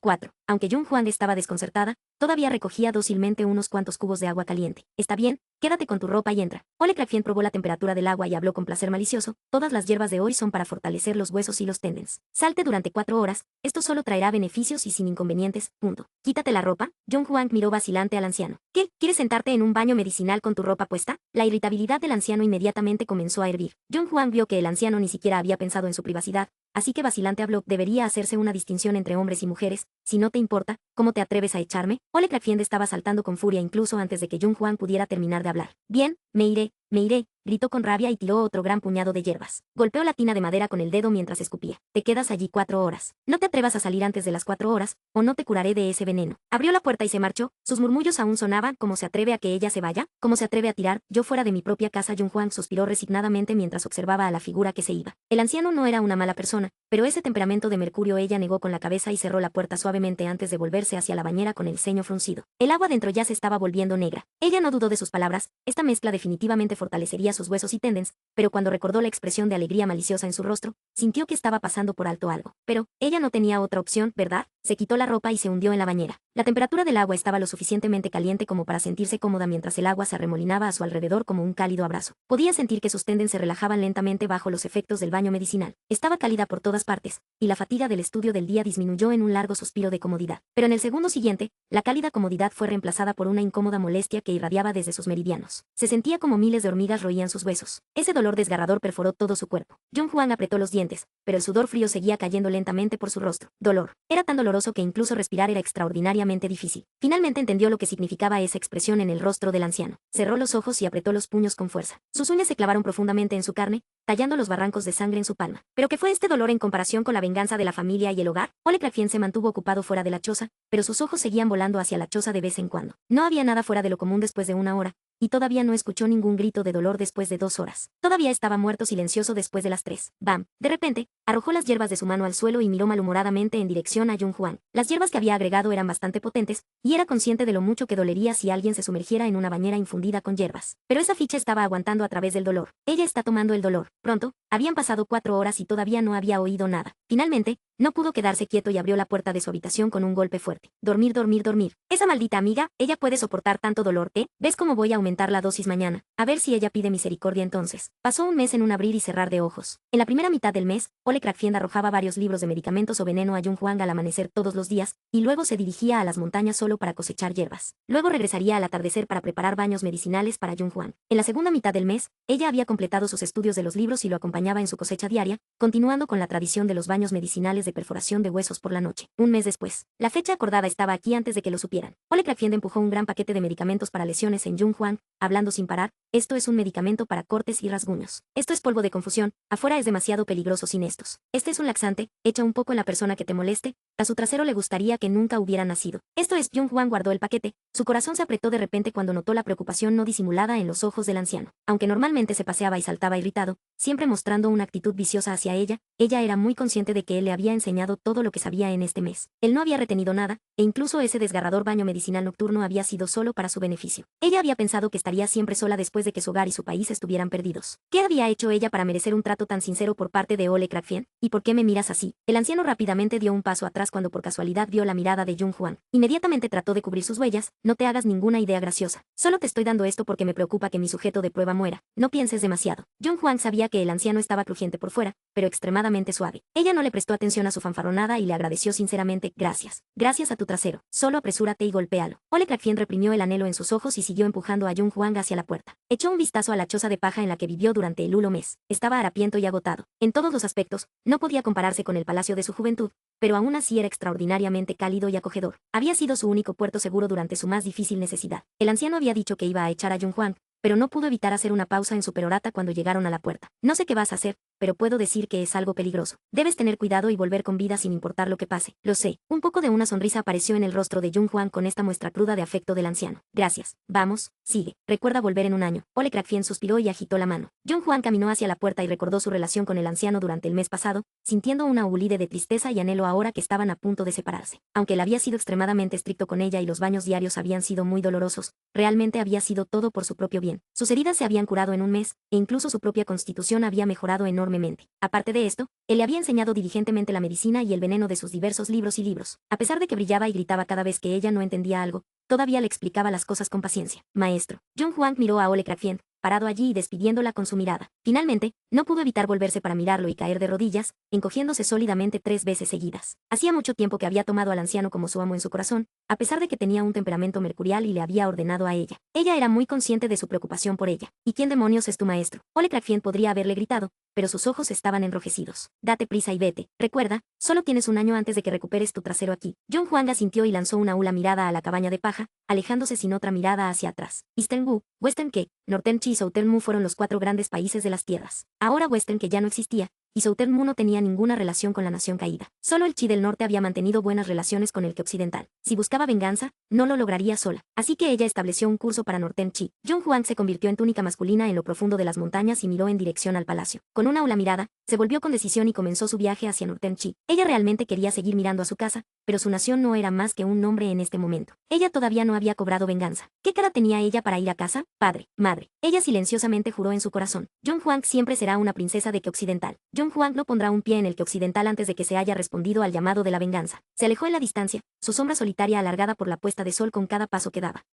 4. Aunque Jung Hwang estaba desconcertada, todavía recogía dócilmente unos cuantos cubos de agua caliente. Está bien, quédate con tu ropa y entra. Ole Krafien probó la temperatura del agua y habló con placer malicioso. Todas las hierbas de hoy son para fortalecer los huesos y los tendons. Salte durante 4 horas, esto solo traerá beneficios y sin inconvenientes, punto. Quítate la ropa. Jung Hwang miró vacilante al anciano. ¿Qué? ¿Quieres sentarte en un baño medicinal con tu ropa puesta? La irritabilidad del anciano inmediatamente comenzó a hervir. Jung Hwang vio que el anciano ni siquiera había pensado en su privacidad. Así que vacilante habló, debería hacerse una distinción entre hombres y mujeres, si no te importa, ¿cómo te atreves a echarme? Ole Krafien estaba saltando con furia incluso antes de que Jung Hwang pudiera terminar de hablar. Bien, me iré, gritó con rabia y tiró otro gran puñado de hierbas. Golpeó la tina de madera con el dedo mientras escupía. Te quedas allí 4 horas. No te atrevas a salir antes de las 4 horas, o no te curaré de ese veneno. Abrió la puerta y se marchó. Sus murmullos aún sonaban. ¿Cómo se atreve a que ella se vaya? ¿Cómo se atreve a tirar? Yo fuera de mi propia casa. Jung Hwang suspiró resignadamente mientras observaba a la figura que se iba. El anciano no era una mala persona, pero ese temperamento de mercurio. Ella negó con la cabeza y cerró la puerta suavemente antes de volverse hacia la bañera con el ceño fruncido. El agua dentro ya se estaba volviendo negra. Ella no dudó de sus palabras. Esta mezcla definitivamente fortalecería sus huesos y tendons, pero cuando recordó la expresión de alegría maliciosa en su rostro, sintió que estaba pasando por alto algo. Pero, ella no tenía otra opción, ¿verdad? Se quitó la ropa y se hundió en la bañera. La temperatura del agua estaba lo suficientemente caliente como para sentirse cómoda mientras el agua se arremolinaba a su alrededor como un cálido abrazo. Podía sentir que sus tendons se relajaban lentamente bajo los efectos del baño medicinal. Estaba cálida por todas partes, y la fatiga del estudio del día disminuyó en un largo suspiro de comodidad. Pero en el segundo siguiente, la cálida comodidad fue reemplazada por una incómoda molestia que irradiaba desde sus meridianos. Se sentía como miles de hormigas roían sus huesos. Ese dolor desgarrador perforó todo su cuerpo. Jung Hwang apretó los dientes, pero el sudor frío seguía cayendo lentamente por su rostro. Dolor. Era tan doloroso que incluso respirar era extraordinariamente difícil. Finalmente entendió lo que significaba esa expresión en el rostro del anciano. Cerró los ojos y apretó los puños con fuerza. Sus uñas se clavaron profundamente en su carne, tallando los barrancos de sangre en su palma. ¿Pero qué fue este dolor en comparación con la venganza de la familia y el hogar? Ole Krafien se mantuvo ocupado fuera de la choza, pero sus ojos seguían volando hacia la choza de vez en cuando. No había nada fuera de lo común después de 1 hora, y todavía no escuchó ningún grito de dolor después de 2 horas. Todavía estaba muerto silencioso después de las 3. ¡Bam! De repente, arrojó las hierbas de su mano al suelo y miró malhumoradamente en dirección a Jung Hwang. Las hierbas que había agregado eran bastante potentes, y era consciente de lo mucho que dolería si alguien se sumergiera en una bañera infundida con hierbas. Pero esa ficha estaba aguantando a través del dolor. Ella está tomando el dolor. Pronto, habían pasado 4 horas y todavía no había oído nada. Finalmente, no pudo quedarse quieto y abrió la puerta de su habitación con un golpe fuerte. Dormir, dormir, dormir. Esa maldita amiga, ella puede soportar tanto dolor, ¿eh? ¿Ves cómo voy a aumentar la dosis mañana? A ver si ella pide misericordia entonces. Pasó un mes en un abrir y cerrar de ojos. En la primera mitad del mes, Ole Krafien arrojaba varios libros de medicamentos o veneno a Jung Hwang al amanecer todos los días, y luego se dirigía a las montañas solo para cosechar hierbas. Luego regresaría al atardecer para preparar baños medicinales para Jung Hwang. En la segunda mitad del mes, ella había completado sus estudios de los libros y lo acompañaba en su cosecha diaria, continuando con la tradición de los baños medicinales de perforación de huesos por la noche. Un mes después, la fecha acordada estaba aquí antes de que lo supieran. Ole Krafien empujó un gran paquete de medicamentos para lesiones en Jung Hwang, hablando sin parar. Esto es un medicamento para cortes y rasguños. Esto es polvo de confusión, afuera es demasiado peligroso sin estos. Este es un laxante, echa un poco en la persona que te moleste, a su trasero le gustaría que nunca hubiera nacido. Esto es. Jung Hwang guardó el paquete, su corazón se apretó de repente cuando notó la preocupación no disimulada en los ojos del anciano. Aunque normalmente se paseaba y saltaba irritado, siempre mostrando una actitud viciosa hacia ella era muy consciente de que él le había enseñado todo lo que sabía en este mes. Él no había retenido nada, e incluso ese desgarrador baño medicinal nocturno había sido solo para su beneficio. Ella había pensado que estaría siempre sola después de que su hogar y su país estuvieran perdidos. ¿Qué había hecho ella para merecer un trato tan sincero por parte de Ole Krafien? ¿Y por qué me miras así? El anciano rápidamente dio un paso atrás cuando por casualidad vio la mirada de Jung Hwang. Inmediatamente trató de cubrir sus huellas. No te hagas ninguna idea graciosa. Solo te estoy dando esto porque me preocupa que mi sujeto de prueba muera. No pienses demasiado. Jung Hwang sabía que el anciano estaba crujiente por fuera, pero extremadamente suave. Ella no le prestó atención a su fanfarronada y le agradeció sinceramente. Gracias. Gracias a tu trasero. Solo apresúrate y golpéalo. Ole Krafien reprimió el anhelo en sus ojos y siguió empujando a Jung Hwang hacia la puerta. Echó un vistazo a la choza de paja en la que vivió durante el hulo mes. Estaba harapiento y agotado. En todos los aspectos, no podía compararse con el palacio de su juventud, pero aún así era extraordinariamente cálido y acogedor. Había sido su único puerto seguro durante su más difícil necesidad. El anciano había dicho que iba a echar a Jung Hwang, pero no pudo evitar hacer una pausa en su perorata cuando llegaron a la puerta. No sé qué vas a hacer, pero puedo decir que es algo peligroso. Debes tener cuidado y volver con vida sin importar lo que pase. Lo sé. Un poco de una sonrisa apareció en el rostro de Jung Hwang con esta muestra cruda de afecto del anciano. Gracias. Vamos, sigue. Recuerda volver en un año. Ole Krafien suspiró y agitó la mano. Jung Hwang caminó hacia la puerta y recordó su relación con el anciano durante el mes pasado, sintiendo una ulide de tristeza y anhelo ahora que estaban a punto de separarse. Aunque él había sido extremadamente estricto con ella y los baños diarios habían sido muy dolorosos, realmente había sido todo por su propio bien. bien. Sus heridas se habían curado en un mes, e incluso su propia constitución había mejorado enormemente. Aparte de esto, él le había enseñado diligentemente la medicina y el veneno de sus diversos libros. A pesar de que brillaba y gritaba cada vez que ella no entendía algo, todavía le explicaba las cosas con paciencia. Maestro. John Huang miró a Ole Crackfiend, parado allí y despidiéndola con su mirada. Finalmente, no pudo evitar volverse para mirarlo y caer de rodillas, encogiéndose sólidamente 3 veces seguidas. Hacía mucho tiempo que había tomado al anciano como su amo en su corazón, a pesar de que tenía un temperamento mercurial y le había ordenado a ella. Ella era muy consciente de su preocupación por ella. ¿Y quién demonios es tu maestro? Ole Crackfiend podría haberle gritado, pero sus ojos estaban enrojecidos. Date prisa y vete. Recuerda, solo tienes un año antes de que recuperes tu trasero aquí. John Huang asintió y lanzó una hula mirada a la cabaña de paja, alejándose sin otra mirada hacia atrás. Eastern Wu, Western Ke, Northern Chi y Southern Mu fueron los 4 grandes países de las tierras. Ahora Western Ke ya no existía, y Southern Mu no tenía ninguna relación con la nación caída. Solo el Chi del norte había mantenido buenas relaciones con el Ke occidental. Si buscaba venganza, no lo lograría sola. Así que ella estableció un curso para Northern Chi. John Huang se convirtió en túnica masculina en lo profundo de las montañas y miró en dirección al palacio. Con una hula mirada, se volvió con decisión y comenzó su viaje hacia Northern Chi. Ella realmente quería seguir mirando a su casa, pero su nación no era más que un nombre en este momento. Ella todavía no había cobrado venganza. ¿Qué cara tenía ella para ir a casa? Padre, madre. Ella silenciosamente juró en su corazón. John Huang siempre será una princesa de Ke occidental. John Huang no pondrá un pie en el Ke occidental antes de que se haya respondido al llamado de la venganza. Se alejó en la distancia, su sombra solitaria alargada por la puesta de sol con cada paso que daba.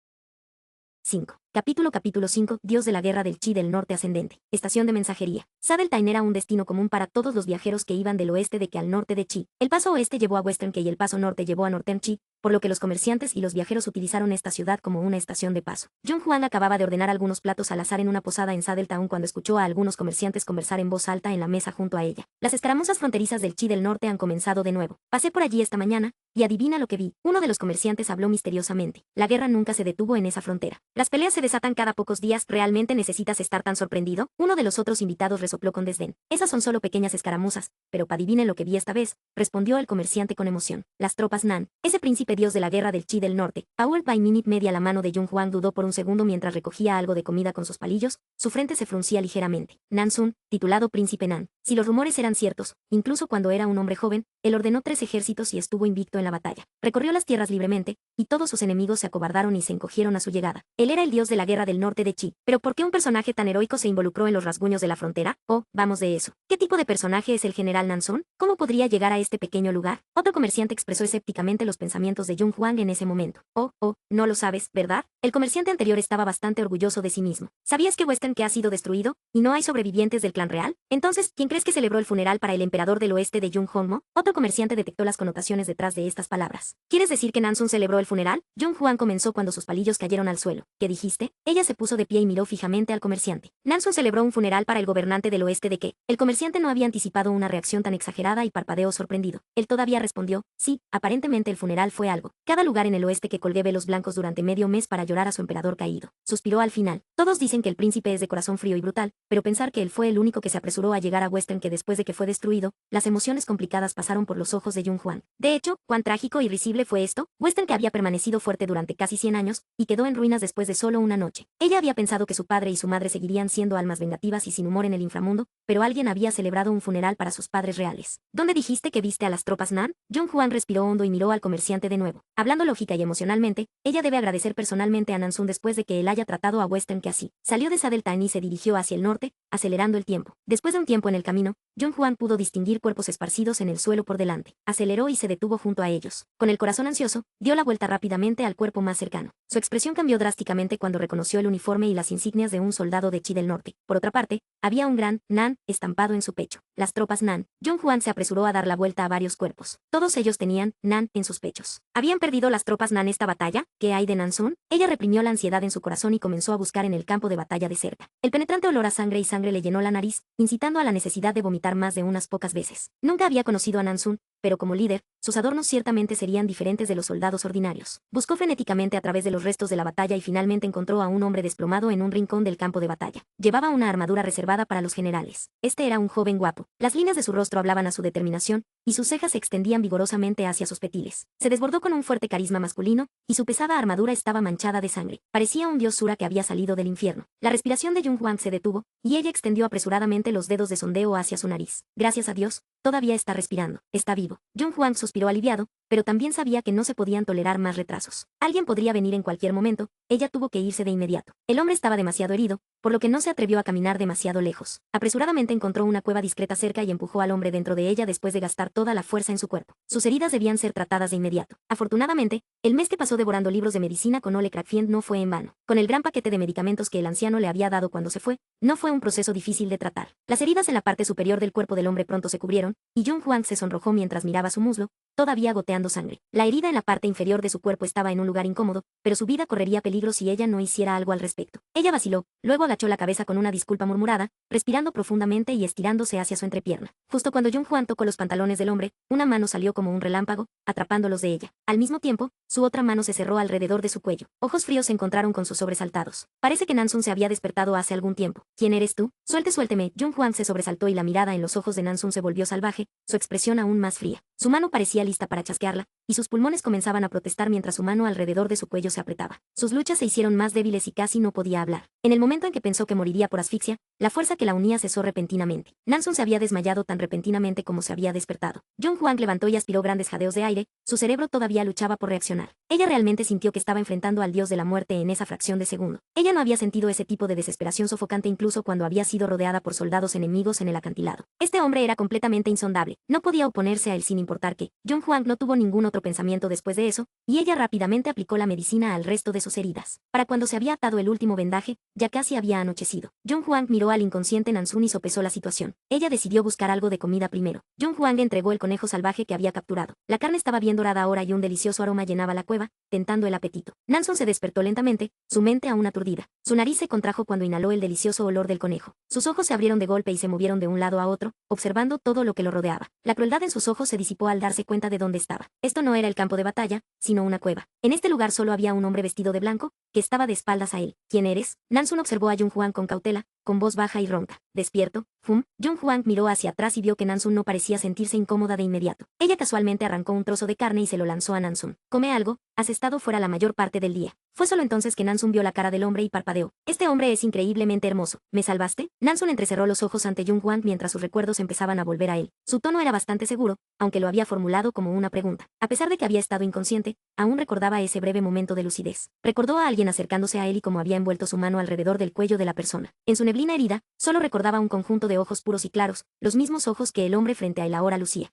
5. Capítulo 5. Dios de la guerra del Chi del norte ascendente. Estación de mensajería. Sadeltine era un destino común para todos los viajeros que iban del oeste de Ke al norte de Chi. El paso oeste llevó a Western Ke y el paso norte llevó a Northern Chi, por lo que los comerciantes y los viajeros utilizaron esta ciudad como una estación de paso. John Huang acababa de ordenar algunos platos al azar en una posada en Sadeltown cuando escuchó a algunos comerciantes conversar en voz alta en la mesa junto a ella. Las escaramuzas fronterizas del Chi del norte han comenzado de nuevo. Pasé por allí esta mañana, y adivina lo que vi. Uno de los comerciantes habló misteriosamente. La guerra nunca se detuvo en esa frontera. Las peleas se desatan cada pocos días. ¿Realmente necesitas estar tan sorprendido? Uno de los otros invitados resopló con desdén. Esas son solo pequeñas escaramuzas, pero adivine lo que vi esta vez, respondió el comerciante con emoción. Las tropas Nan, ese príncipe dios de la guerra del Chi del norte. Powered by Minute Media. La mano de John Huang dudó por un segundo mientras recogía algo de comida con sus palillos, su frente se fruncía ligeramente. Nan Sun, titulado Príncipe Nan. Si los rumores eran ciertos, incluso cuando era un hombre joven, él ordenó 3 ejércitos y estuvo invicto en la batalla. Recorrió las tierras libremente, y todos sus enemigos se acobardaron y se encogieron a su llegada. Él era el dios de la guerra del norte de Chi. Pero ¿por qué un personaje tan heroico se involucró en los rasguños de la frontera? Oh, vamos de eso. ¿Qué tipo de personaje es el general Nan Sun? ¿Cómo podría llegar a este pequeño lugar? Otro comerciante expresó escépticamente los pensamientos de John Huang en ese momento. Oh, no lo sabes, ¿verdad? El comerciante anterior estaba bastante orgulloso de sí mismo. ¿Sabías que Western Ke ha sido destruido, y no hay sobrevivientes del clan real? Entonces, ¿quién crees que celebró el funeral para el emperador del oeste de Jung Hongmo? Otro comerciante detectó las connotaciones detrás de estas palabras. ¿Quieres decir que Nan Sun celebró el funeral? John Huang comenzó cuando sus palillos cayeron al suelo. ¿Qué dijiste? Ella se puso de pie y miró fijamente al comerciante. Nan Sun celebró un funeral para el gobernante del oeste de Ke. El comerciante no había anticipado una reacción tan exagerada y parpadeó sorprendido. Él todavía respondió, sí, aparentemente el funeral fue algo. Cada lugar en el oeste que colgué velos blancos durante medio mes para llorar a su emperador caído. Suspiró al final. Todos dicen que el príncipe es de corazón frío y brutal, pero pensar que él fue el único que se apresuró a llegar a Western Ke después de que fue destruido, las emociones complicadas pasaron por los ojos de Jung Huang. De hecho, cuán trágico y risible fue esto. Western Ke había permanecido fuerte durante casi 100 años, y quedó en ruinas después de solo una noche. Ella había pensado que su padre y su madre seguirían siendo almas vengativas y sin humor en el inframundo, pero alguien había celebrado un funeral para sus padres reales. ¿Dónde dijiste que viste a las tropas Nan? Jung Huang respiró hondo y miró al comerciante de nuevo. Hablando lógica y emocionalmente, ella debe agradecer personalmente a Nan Sun después de que él haya tratado a Western Ke así. Salió de Sadeltine y se dirigió hacia el norte, acelerando el tiempo. Después de un tiempo en el camino, John Huang pudo distinguir cuerpos esparcidos en el suelo por delante. Aceleró y se detuvo junto a ellos. Con el corazón ansioso, dio la vuelta rápidamente al cuerpo más cercano. Su expresión cambió drásticamente cuando reconoció el uniforme y las insignias de un soldado de Chi del norte. Por otra parte, había un gran Nan estampado en su pecho. Las tropas Nan. John Huang se apresuró a dar la vuelta a varios cuerpos. Todos ellos tenían Nan en sus pechos. ¿Habían perdido las tropas Nan esta batalla? ¿Qué hay de Nan Sun? Ella reprimió la ansiedad en su corazón y comenzó a buscar en el campo de batalla de cerca. El penetrante olor a sangre y sangre le llenó la nariz, incitando a la necesidad de vomitar más de unas pocas veces. Nunca había conocido a Nan Sun, pero como líder, sus adornos ciertamente serían diferentes de los soldados ordinarios. Buscó frenéticamente a través de los restos de la batalla y finalmente encontró a un hombre desplomado en un rincón del campo de batalla. Llevaba una armadura reservada para los generales. Este era un joven guapo. Las líneas de su rostro hablaban a su determinación, y sus cejas se extendían vigorosamente hacia sus petiles. Se desbordó con un fuerte carisma masculino, y su pesada armadura estaba manchada de sangre. Parecía un dios Sura que había salido del infierno. La respiración de Jung Hwang se detuvo, y ella extendió apresuradamente los dedos de sondeo hacia su nariz. Gracias a Dios, todavía está respirando. Está vivo. Jung Hwang suspiró aliviado, pero también sabía que no se podían tolerar más retrasos. Alguien podría venir en cualquier momento, ella tuvo que irse de inmediato. El hombre estaba demasiado herido, por lo que no se atrevió a caminar demasiado lejos. Apresuradamente encontró una cueva discreta cerca y empujó al hombre dentro de ella después de gastar toda la fuerza en su cuerpo. Sus heridas debían ser tratadas de inmediato. Afortunadamente, el mes que pasó devorando libros de medicina con Ole Crackfiend no fue en vano. Con el gran paquete de medicamentos que el anciano le había dado cuando se fue, no fue un proceso difícil de tratar. Las heridas en la parte superior del cuerpo del hombre pronto se cubrieron, y Jung Hwang se sonrojó mientras miraba su muslo, todavía goteando sangre. La herida en la parte inferior de su cuerpo estaba en un lugar incómodo, pero su vida correría peligro si ella no hiciera algo al respecto. Ella vaciló, luego agachó la cabeza con una disculpa murmurada, respirando profundamente y estirándose hacia su entrepierna. Justo cuando Jung Hwang tocó los pantalones del hombre, una mano salió como un relámpago, atrapándolos de ella. Al mismo tiempo, su otra mano se cerró alrededor de su cuello. Ojos fríos se encontraron con sus sobresaltados. Parece que Nansun se había despertado hace algún tiempo. ¿Quién eres tú? Suélteme. Jung Hwang se sobresaltó y la mirada en los ojos de Nansun se volvió salvaje, su expresión aún más fría. Su mano parecía lista para chasquearla, y sus pulmones comenzaban a protestar mientras su mano alrededor de su cuello se apretaba. Sus luchas se hicieron más débiles y casi no podía hablar. En el momento en que pensó que moriría por asfixia, la fuerza que la unía cesó repentinamente. Nansun se había desmayado tan repentinamente como se había despertado. Jung Hwang levantó y aspiró grandes jadeos de aire, su cerebro todavía luchaba por reaccionar. Ella realmente sintió que estaba enfrentando al dios de la muerte en esa fracción de segundo. Ella no había sentido ese tipo de desesperación sofocante incluso cuando había sido rodeada por soldados enemigos en el acantilado. Este hombre era completamente insondable, no podía oponerse a él sin importar qué. Jung Hwang no tuvo ningún otro pensamiento después de eso, y ella rápidamente aplicó la medicina al resto de sus heridas. Para cuando se había atado el último vendaje, ya casi había anochecido. Jung Hwang miró al inconsciente Nansun y sopesó la situación. Ella decidió buscar algo de comida primero. Jung Hwang entregó el conejo salvaje que había capturado. La carne estaba bien dorada ahora y un delicioso aroma llenaba la cueva, tentando el apetito. Nansun se despertó lentamente, su mente aún aturdida. Su nariz se contrajo cuando inhaló el delicioso olor del conejo. Sus ojos se abrieron de golpe y se movieron de un lado a otro, observando todo lo que lo rodeaba. La crueldad en sus ojos se disipó al darse cuenta de dónde estaba. Esto no era el campo de batalla, sino una cueva. En este lugar solo había un hombre vestido de blanco, que estaba de espaldas a él. ¿Quién eres? Nansun observó a Jung Hwang con cautela, con voz baja y ronca. ¿Despierto? Jung Hwang miró hacia atrás y vio que Nansun no parecía sentirse incómoda de inmediato. Ella casualmente arrancó un trozo de carne y se lo lanzó a Nansun. Come algo, has estado fuera la mayor parte del día. Fue solo entonces que Nansun vio la cara del hombre y parpadeó. Este hombre es increíblemente hermoso. ¿Me salvaste? Nansun entrecerró los ojos ante Jung Hwang mientras sus recuerdos empezaban a volver a él. Su tono era bastante seguro, aunque lo había formulado como una pregunta. A pesar de que había estado inconsciente, aún recordaba ese breve momento de lucidez. Recordó a alguien acercándose a él y cómo había envuelto su mano alrededor del cuello de la persona. En su neblina herida, solo recordaba un conjunto de ojos puros y claros, los mismos ojos que el hombre frente a él ahora lucía.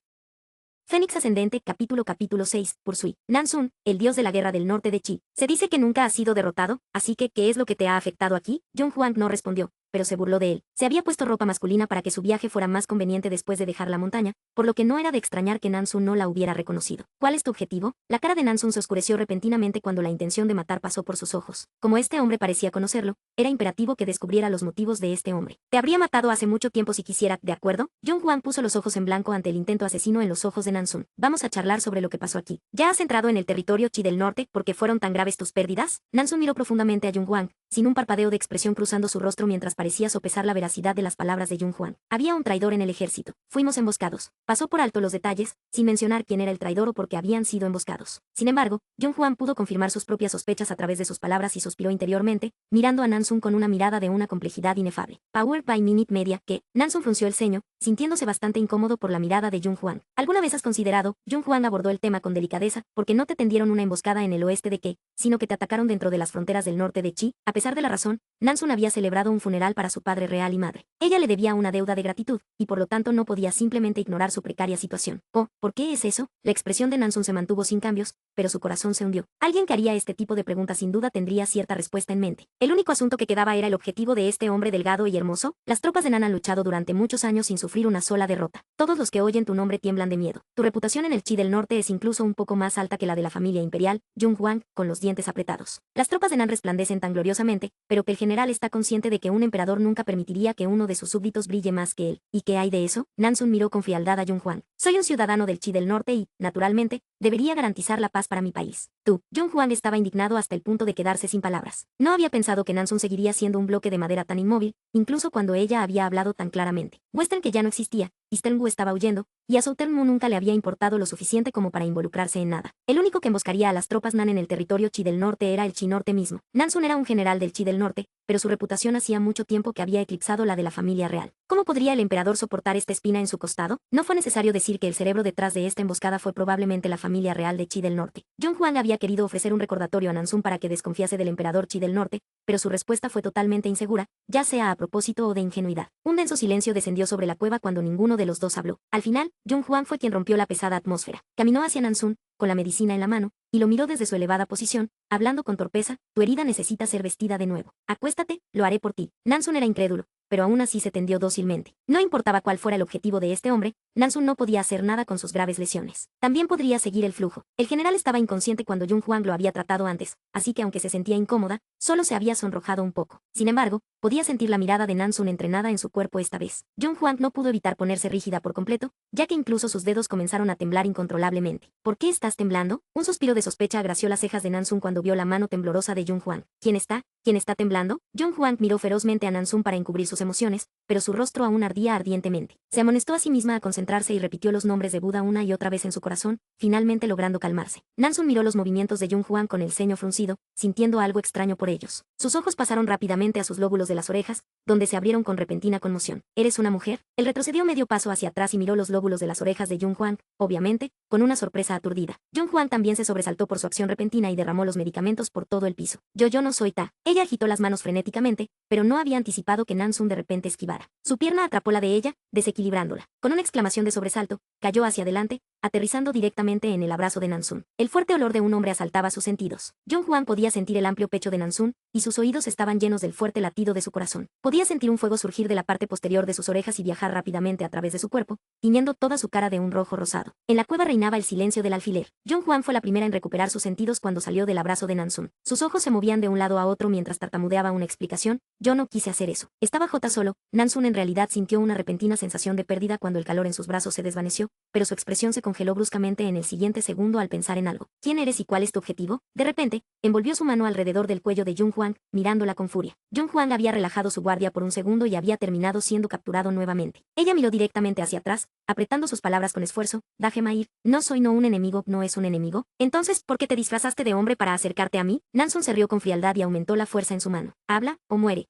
Fénix Ascendente, capítulo 6, Pursui. Nansun, el dios de la guerra del norte de Chi. Se dice que nunca ha sido derrotado, así que, ¿qué es lo que te ha afectado aquí? Jung Hwang no respondió, pero se burló de él. Se había puesto ropa masculina para que su viaje fuera más conveniente después de dejar la montaña, por lo que no era de extrañar que Nansun no la hubiera reconocido. ¿Cuál es tu objetivo? La cara de Nansun se oscureció repentinamente cuando la intención de matar pasó por sus ojos. Como este hombre parecía conocerlo, era imperativo que descubriera los motivos de este hombre. Te habría matado hace mucho tiempo si quisiera, ¿de acuerdo? Jung Hwang puso los ojos en blanco ante el intento asesino en los ojos de Nansun. Vamos a charlar sobre lo que pasó aquí. ¿Ya has entrado en el territorio Chi del norte porque fueron tan graves tus pérdidas? Nansun miró profundamente a Jung Hwang, sin un parpadeo de expresión cruzando su rostro mientras parecía sopesar la veracidad de las palabras de Jung Hwang. Había un traidor en el ejército. Fuimos emboscados. Pasó por alto los detalles, sin mencionar quién era el traidor o por qué habían sido emboscados. Sin embargo, Jung Hwang pudo confirmar sus propias sospechas a través de sus palabras y suspiró interiormente, mirando a Nansun con una mirada de una complejidad inefable. Powered by Minute Media, que, Nansun frunció el ceño, sintiéndose bastante incómodo por la mirada de Jung Hwang. ¿Alguna vez has considerado? Jung Hwang abordó el tema con delicadeza, porque no te tendieron una emboscada en el oeste de Ke, sino que te atacaron dentro de las fronteras del norte de Chi. A pesar de la razón, Nansun había celebrado un funeral para su padre real y madre. Ella le debía una deuda de gratitud, y por lo tanto no podía simplemente ignorar su precaria situación. Oh, ¿por qué es eso? La expresión de Nansun se mantuvo sin cambios, pero su corazón se hundió. Alguien que haría este tipo de preguntas sin duda tendría cierta respuesta en mente. El único asunto que quedaba era el objetivo de este hombre delgado y hermoso. Las tropas de Nan han luchado durante muchos años sin sufrir una sola derrota. Todos los que oyen tu nombre tiemblan de miedo. Tu reputación en el Chi del norte es incluso un poco más alta que la de la familia imperial, Jung Hwang, con los dientes apretados. Las tropas de Nan resplandecen tan gloriosamente, pero que el general está consciente de que un emperador nunca permitiría que uno de sus súbditos brille más que él. ¿Y qué hay de eso? Nansun miró con frialdad a Jung Hwang. Soy un ciudadano del Chi del norte y, naturalmente, debería garantizar la paz para mi país. Tú. Jung Hwang estaba indignado hasta el punto de quedarse sin palabras. No había pensado que Nansun seguiría siendo un bloque de madera tan inmóvil, incluso cuando ella había hablado tan claramente. Western que ya no existía, Easternwu estaba huyendo, y a Southernmu nunca le había importado lo suficiente como para involucrarse en nada. El único que emboscaría a las tropas Nan en el territorio Chi del Norte era el Chi Norte mismo. Nansun era un general del Chi del Norte, pero su reputación hacía mucho tiempo que había eclipsado la de la familia real. ¿Cómo podría el emperador soportar esta espina en su costado? No fue necesario decir que el cerebro detrás de esta emboscada fue probablemente la familia real de Chi del Norte. John Huang había querido ofrecer un recordatorio a Nansun para que desconfiase del emperador Chi del Norte, pero su respuesta fue totalmente insegura, ya sea a propósito o de ingenuidad. Un denso silencio descendió sobre la cueva cuando ninguno de los dos habló. Al final, John Huang fue quien rompió la pesada atmósfera. Caminó hacia Nansun, con la medicina en la mano, y lo miró desde su elevada posición, hablando con torpeza: tu herida necesita ser vestida de nuevo. Acuéstate, lo haré por ti. Nansun era incrédulo, pero aún así se tendió dócilmente. No importaba cuál fuera el objetivo de este hombre, Nansun no podía hacer nada con sus graves lesiones. También podría seguir el flujo. El general estaba inconsciente cuando Jung Huang lo había tratado antes, así que aunque se sentía incómoda, solo se había sonrojado un poco. Sin embargo, podía sentir la mirada de Nansun entrenada en su cuerpo esta vez. Jung Huang no pudo evitar ponerse rígida por completo, ya que incluso sus dedos comenzaron a temblar incontrolablemente. ¿Por qué estás temblando? Un suspiro de sospecha agració las cejas de Nansun cuando vio la mano temblorosa de Jung Huang. ¿Quién está? ¿Quién está temblando? Jung Huang miró ferozmente a Nansun para encubrir sus emociones, pero su rostro aún ardía ardientemente. Se amonestó a sí misma a concentrarse y repitió los nombres de Buda una y otra vez en su corazón, finalmente logrando calmarse. Nansun miró los movimientos de Jung Huang con el ceño fruncido, sintiendo algo extraño por ellos. Sus ojos pasaron rápidamente a sus lóbulos de las orejas, donde se abrieron con repentina conmoción. ¿Eres una mujer? Él retrocedió medio paso hacia atrás y miró los lóbulos de las orejas de Jung Huang, obviamente, con una sorpresa aturdida. Jung Huang también se sobresaltó por su acción repentina y derramó los medicamentos por todo el piso. Yo no soy Ta. Ella agitó las manos frenéticamente, pero no había anticipado que Nansun de repente esquivara. Su pierna atrapó la de ella, desequilibrándola. Con una exclamación de sobresalto, cayó hacia adelante, aterrizando directamente en el abrazo de Nansun. El fuerte olor de un hombre asaltaba sus sentidos. Jung Huang podía sentir el amplio pecho de Nansun, y sus oídos estaban llenos del fuerte latido de su corazón. Podía sentir un fuego surgir de la parte posterior de sus orejas y viajar rápidamente a través de su cuerpo, tiñendo toda su cara de un rojo rosado. En la cueva reinaba el silencio del alfiler. Jung Huang fue la primera en recuperar sus sentidos cuando salió del abrazo de Nansun. Sus ojos se movían de un lado a otro mientras tartamudeaba una explicación. Yo no quise hacer eso. Estaba solo. Nansun en realidad sintió una repentina sensación de pérdida cuando el calor en sus brazos se desvaneció, pero su expresión se congeló bruscamente en el siguiente segundo al pensar en algo. ¿Quién eres y cuál es tu objetivo? De repente, envolvió su mano alrededor del cuello de Jung Huang, mirándola con furia. Jung Huang había relajado su guardia por un segundo y había terminado siendo capturado nuevamente. Ella miró directamente hacia atrás, apretando sus palabras con esfuerzo. Déjame ir. No soy no un enemigo, ¿no es un enemigo? Entonces, ¿por qué te disfrazaste de hombre para acercarte a mí? Nansun se rió con frialdad y aumentó la fuerza en su mano. Habla, o muere.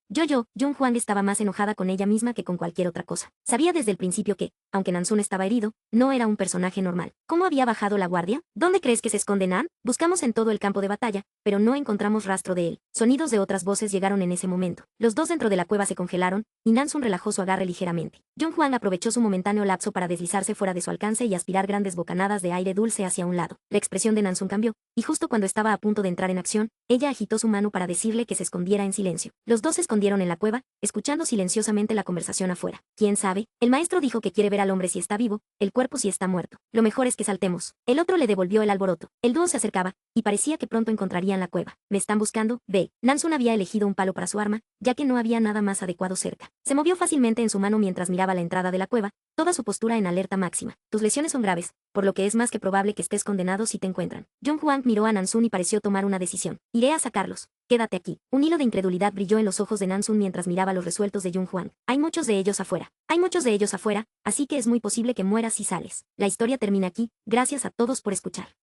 Jung Huang estaba más enojada con ella misma que con cualquier otra cosa. Sabía desde el principio que, aunque Nansun estaba herido, no era un personaje normal. ¿Cómo había bajado la guardia? ¿Dónde crees que se esconde Nan? Buscamos en todo el campo de batalla, pero no encontramos rastro de él. Sonidos de otras voces llegaron en ese momento. Los dos dentro de la cueva se congelaron, y Nansun relajó su agarre ligeramente. Jung Huang aprovechó su momentáneo lapso para deslizarse fuera de su alcance y aspirar grandes bocanadas de aire dulce hacia un lado. La expresión de Nansun cambió, y justo cuando estaba a punto de entrar en acción, ella agitó su mano para decirle que se escondiera en silencio. Los dos se escondieron en la cueva, escuchando silenciosamente la conversación afuera. ¿Quién sabe? El maestro dijo que quiere ver al hombre si está vivo, el cuerpo si está muerto. Lo mejor es que saltemos. El otro le devolvió el alboroto. El dúo se acercaba, y parecía que pronto encontrarían la cueva. ¿Me están buscando? Ve. Nansun había elegido un palo para su arma, ya que no había nada más adecuado cerca. Se movió fácilmente en su mano mientras miraba la entrada de la cueva, toda su postura en alerta máxima. Tus lesiones son graves, por lo que es más que probable que estés condenado si te encuentran. Jung Huang miró a Nansun y pareció tomar una decisión. Iré a sacarlos. Quédate aquí. Un hilo de incredulidad brilló en los ojos de Nansun mientras miraba los resueltos de Jung Huang. Hay muchos de ellos afuera. Hay muchos de ellos afuera, así que es muy posible que mueras si sales. La historia termina aquí. Gracias a todos por escuchar.